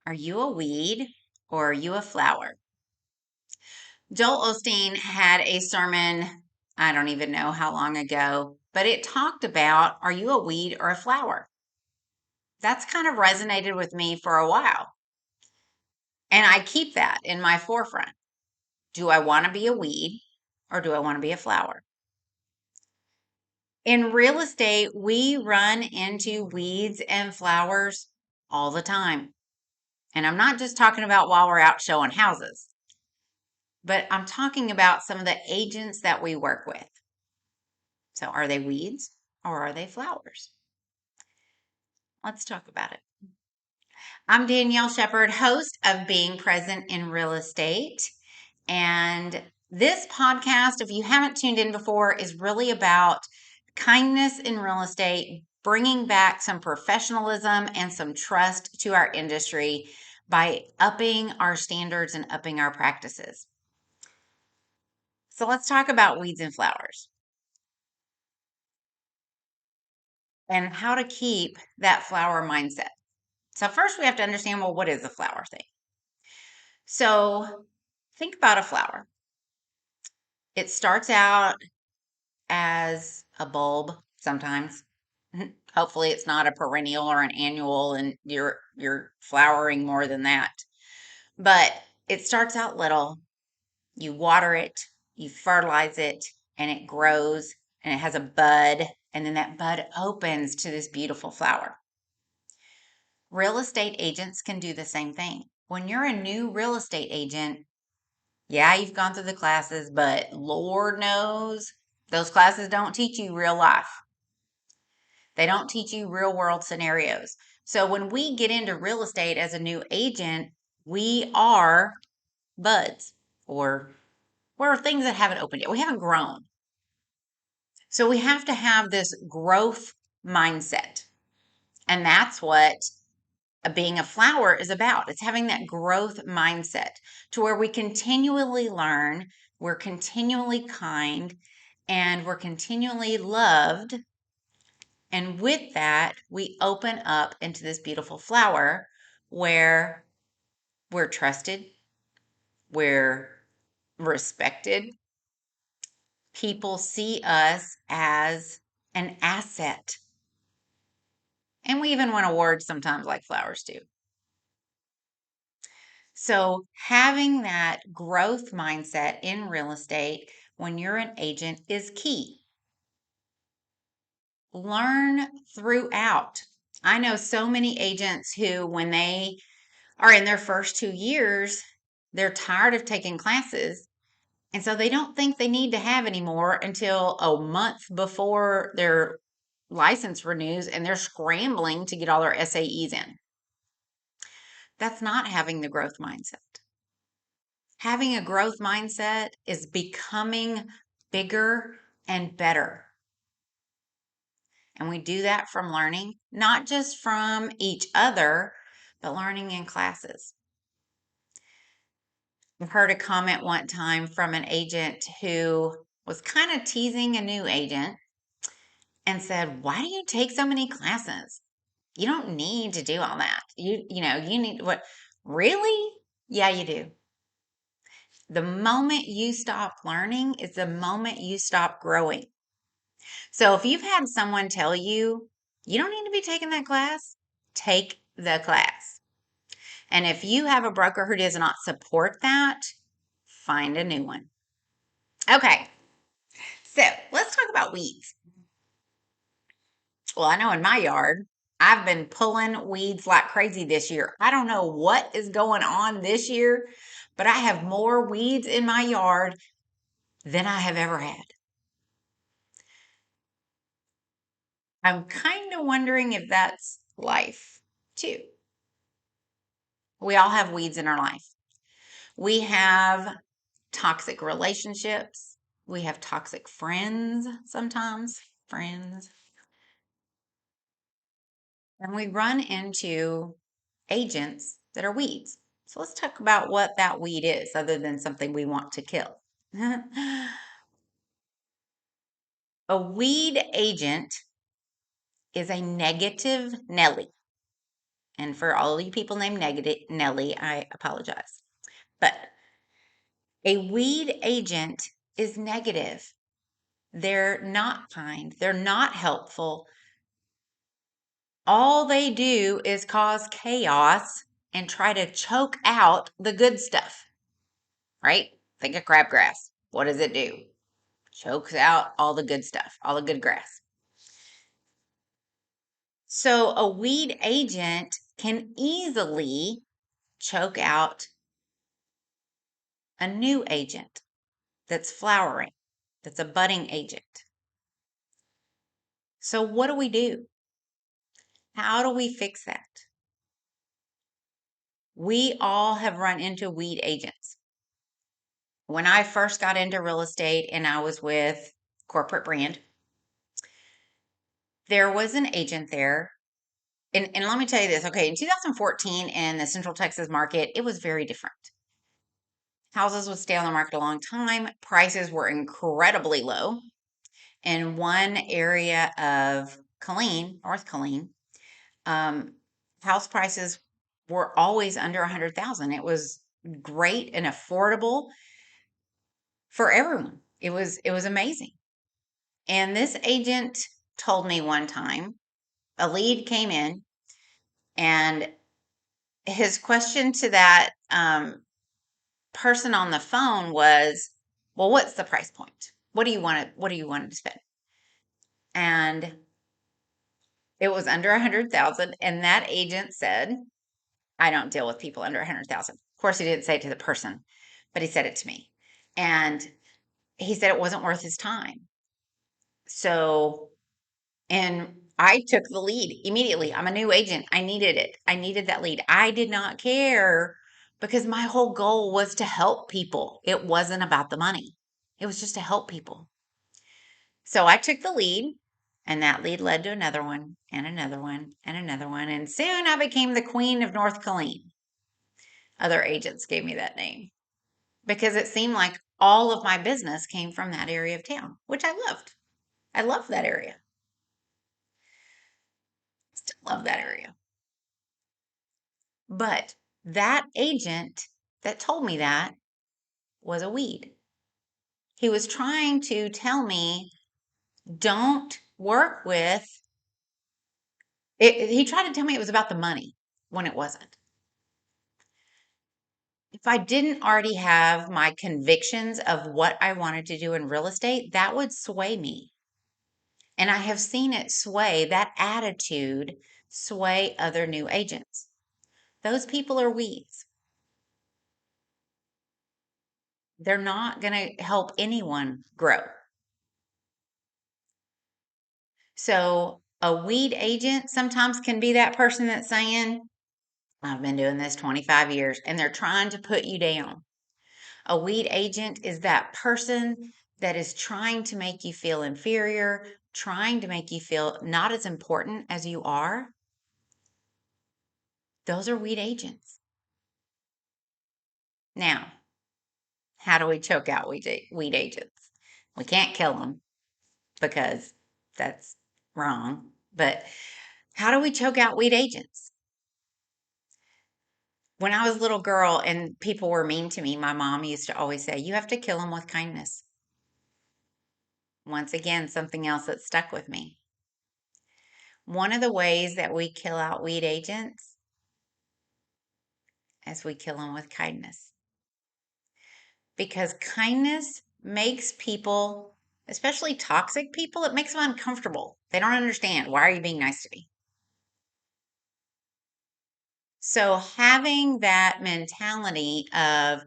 Are you a weed or are you a flower? Joel Osteen had a sermon, I don't even know how long ago, but it talked about, are you a weed or a flower? That's kind of resonated with me for a while. And I keep that in my forefront. Do I want to be a weed or do I want to be a flower? In real estate, we run into weeds and flowers all the time. And I'm not just talking about while we're out showing houses, but I'm talking about some of the agents that we work with. So, are they weeds or are they flowers? Let's talk about it. I'm Danielle Shepard, host of Being Present in Real Estate. And this podcast, if you haven't tuned in before, is really about kindness in real estate, bringing back some professionalism and some trust to our industry by upping our standards and upping our practices. So let's talk about weeds and flowers and how to keep that flower mindset. So first we have to understand, well, what is a flower thing? So think about a flower. It starts out as a bulb sometimes. Hopefully it's not a perennial or an annual and you're flowering more than that. But it starts out little. You water it, you fertilize it, and it grows and it has a bud, and then that bud opens to this beautiful flower. Real estate agents can do the same thing. When you're a new real estate agent, yeah, you've gone through the classes, but Lord knows those classes don't teach you real life. They don't teach you real world scenarios. So when we get into real estate as a new agent, we are buds or we're things that haven't opened yet. We haven't grown. So we have to have this growth mindset. And that's what being a flower is about. It's having that growth mindset to where we continually learn, we're continually kind, and we're continually loved. And with that, we open up into this beautiful flower where we're trusted, we're respected. People see us as an asset. And we even win awards sometimes, like flowers do. So, having that growth mindset in real estate when you're an agent is key. Learn throughout. I know so many agents who, when they are in their first 2 years, they're tired of taking classes. And so they don't think they need to have any more until a month before their license renews and they're scrambling to get all their SAEs in. That's not having the growth mindset. Having a growth mindset is becoming bigger and better. And we do that from learning, not just from each other, but learning in classes. I've heard a comment one time from an agent who was kind of teasing a new agent and said, "Why do you take so many classes? You don't need to do all that. You need what? Really? Yeah, you do. The moment you stop learning is the moment you stop growing. So if you've had someone tell you, you don't need to be taking that class, take the class. And if you have a broker who does not support that, find a new one. Okay, so let's talk about weeds. Well, I know in my yard, I've been pulling weeds like crazy this year. I don't know what is going on this year, but I have more weeds in my yard than I have ever had. I'm kind of wondering if that's life too. We all have weeds in our life. We have toxic relationships. We have toxic friends sometimes, friends. And we run into agents that are weeds. So let's talk about what that weed is other than something we want to kill. A weed agent is a negative Nelly. And for all of you people named Nelly, I apologize. But a weed agent is negative. They're not kind. They're not helpful. All they do is cause chaos and try to choke out the good stuff, right? Think of crabgrass. What does it do? Chokes out all the good stuff, all the good grass. So a weed agent can easily choke out a new agent that's flowering, that's a budding agent. So what do we do? How do we fix that? We all have run into weed agents. When I first got into real estate and I was with Corporate Brand, there was an agent there. And let me tell you this, okay, in 2014 in the Central Texas market, it was very different. Houses would stay on the market a long time. Prices were incredibly low. In one area of Killeen, North Killeen, um, house prices were always under 100,000. It was great and affordable for everyone. It was amazing. And this agent told me one time, a lead came in, and his question to that person on the phone was, "Well, what's the price point? What do you want to spend?" And it was under 100,000, and that agent said, "I don't deal with people under 100,000." Of course, he didn't say it to the person, but he said it to me. And he said it wasn't worth his time. So, and I took the lead immediately. I'm a new agent. I needed it. I needed that lead. I did not care because my whole goal was to help people. It wasn't about the money. It was just to help people. So I took the lead, and that lead led to another one and another one and another one. And soon I became the queen of North Killeen. Other agents gave me that name because it seemed like all of my business came from that area of town, which I loved. I loved that area. Still love that area. But that agent that told me that was a weed. He was trying to tell me, don't work with it. He tried to tell me it was about the money when it wasn't. If I didn't already have my convictions of what I wanted to do in real estate, that would sway me. And I have seen it sway, that attitude sway other new agents. Those people are weeds. They're not going to help anyone grow. So a weed agent sometimes can be that person that's saying, I've been doing this 25 years, and they're trying to put you down. A weed agent is that person that is trying to make you feel inferior, trying to make you feel not as important as you are. Those are weed agents. Now, how do we choke out weed agents? We can't kill them because that's wrong. But how do we choke out weed agents? When I was a little girl and people were mean to me, my mom used to always say, you have to kill them with kindness. Once again, something else that stuck with me. One of the ways that we kill out weed agents is we kill them with kindness. Because kindness makes people, especially toxic people, it makes them uncomfortable. They don't understand. Why are you being nice to me? So having that mentality of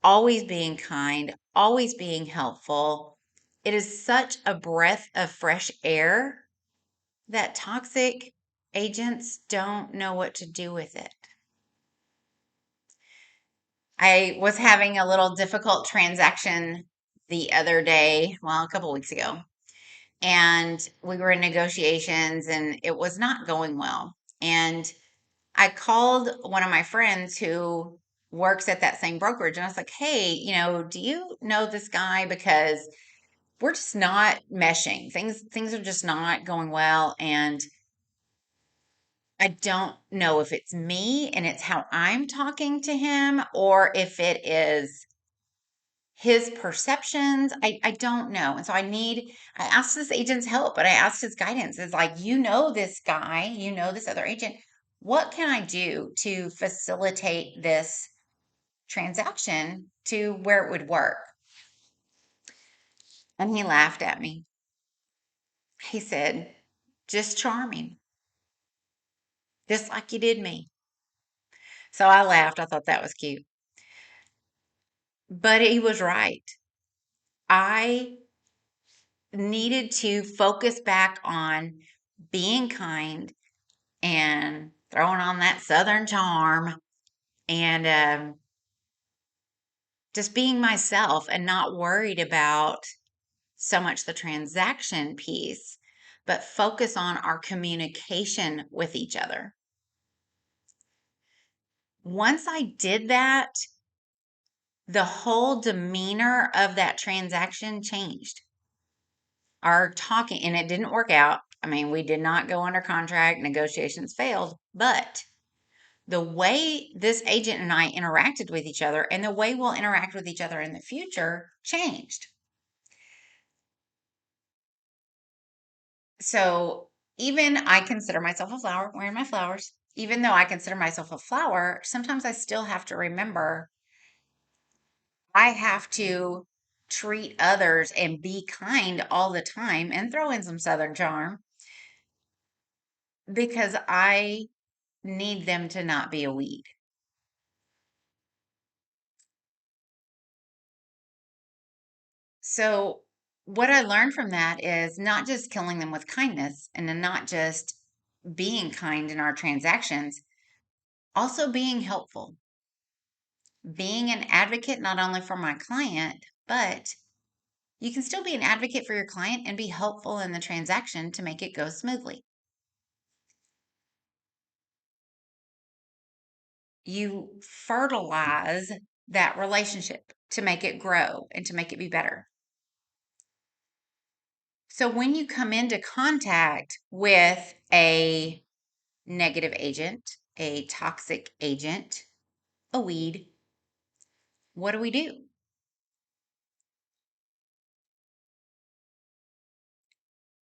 always being kind, always being helpful, it is such a breath of fresh air that toxic agents don't know what to do with it. I was having a little difficult transaction the other day, well, a couple weeks ago, and we were in negotiations and it was not going well. And I called one of my friends who works at that same brokerage, and I was like, hey, do you know this guy? Because we're just not meshing. Things are just not going well. And I don't know if it's me and it's how I'm talking to him or if it is his perceptions. I don't know. And so I asked this agent's help, but I asked his guidance. It's like, this guy, this other agent. What can I do to facilitate this transaction to where it would work? And he laughed at me. He said, just charming, just like you did me. So I laughed. I thought that was cute. But he was right. I needed to focus back on being kind and throwing on that Southern charm and just being myself and not worried about so much the transaction piece, but focus on our communication with each other. Once I did that, the whole demeanor of that transaction changed. Our talking, and it didn't work out. I mean, we did not go under contract, negotiations failed, but the way this agent and I interacted with each other and the way we'll interact with each other in the future changed. So even I consider myself a flower, wearing my flowers. Even though I consider myself a flower, sometimes I still have to remember I have to treat others and be kind all the time and throw in some Southern charm because I need them to not be a weed. So, what I learned from that is not just killing them with kindness and then not just being kind in our transactions, also being helpful, being an advocate not only for my client, but you can still be an advocate for your client and be helpful in the transaction to make it go smoothly. You fertilize that relationship to make it grow and to make it be better. So when you come into contact with a negative agent, a toxic agent, a weed, what do we do?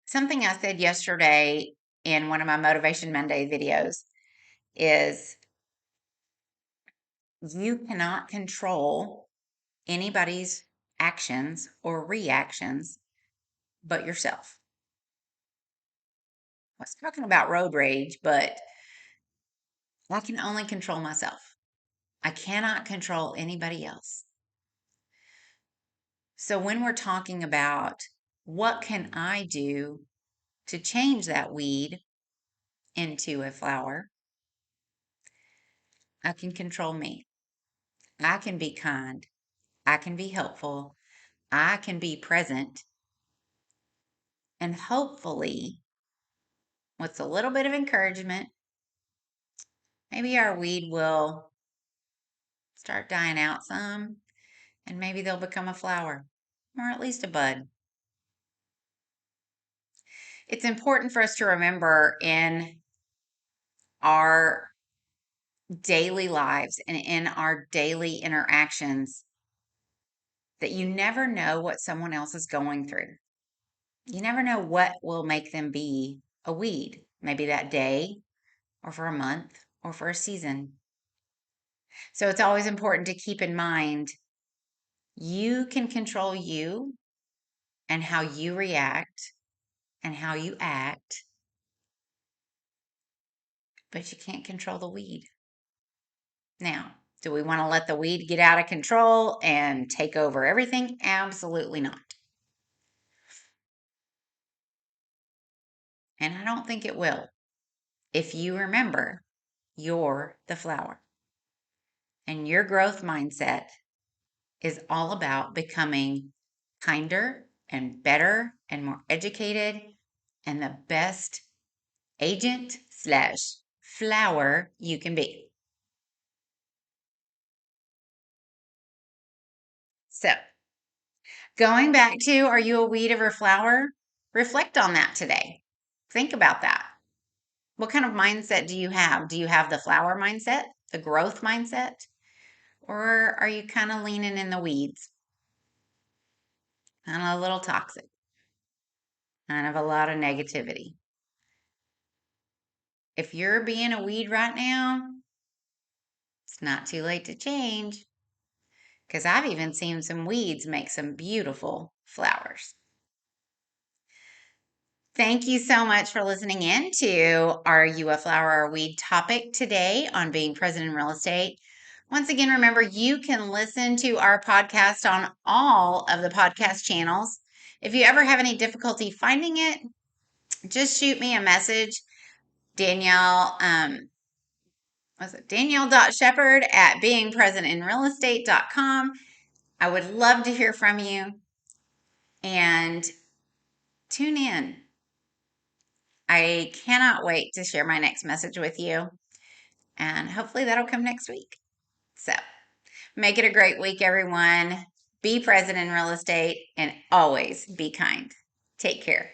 Something I said yesterday in one of my Motivation Monday videos is you cannot control anybody's actions or reactions but yourself. I was talking about road rage, but I can only control myself. I cannot control anybody else. So when we're talking about what can I do to change that weed into a flower, I can control me. I can be kind. I can be helpful. I can be present. And hopefully, with a little bit of encouragement, maybe our weed will start dying out some and maybe they'll become a flower or at least a bud. It's important for us to remember in our daily lives and in our daily interactions that you never know what someone else is going through. You never know what will make them be a weed, maybe that day or for a month or for a season. So it's always important to keep in mind you can control you and how you react and how you act, but you can't control the weed. Now, do we want to let the weed get out of control and take over everything? Absolutely not. And I don't think it will. If you remember, you're the flower. And your growth mindset is all about becoming kinder and better and more educated and the best agent slash flower you can be. So, going back to are you a weed or a flower? Reflect on that today. Think about that. What kind of mindset do you have? Do you have the flower mindset, the growth mindset, or are you kind of leaning in the weeds? And a little toxic, kind of a lot of negativity. If you're being a weed right now, it's not too late to change, because I've even seen some weeds make some beautiful flowers. Thank you so much for listening in to Are You a Flower or Weed topic today on being present in real estate. Once again, remember you can listen to our podcast on all of the podcast channels. If you ever have any difficulty finding it, just shoot me a message, Danielle. Was it Danielle.Shepherd at beingpresentinrealestate.com. I would love to hear from you and tune in. I cannot wait to share my next message with you, and hopefully that'll come next week. So make it a great week, everyone. Be present in real estate and always be kind. Take care.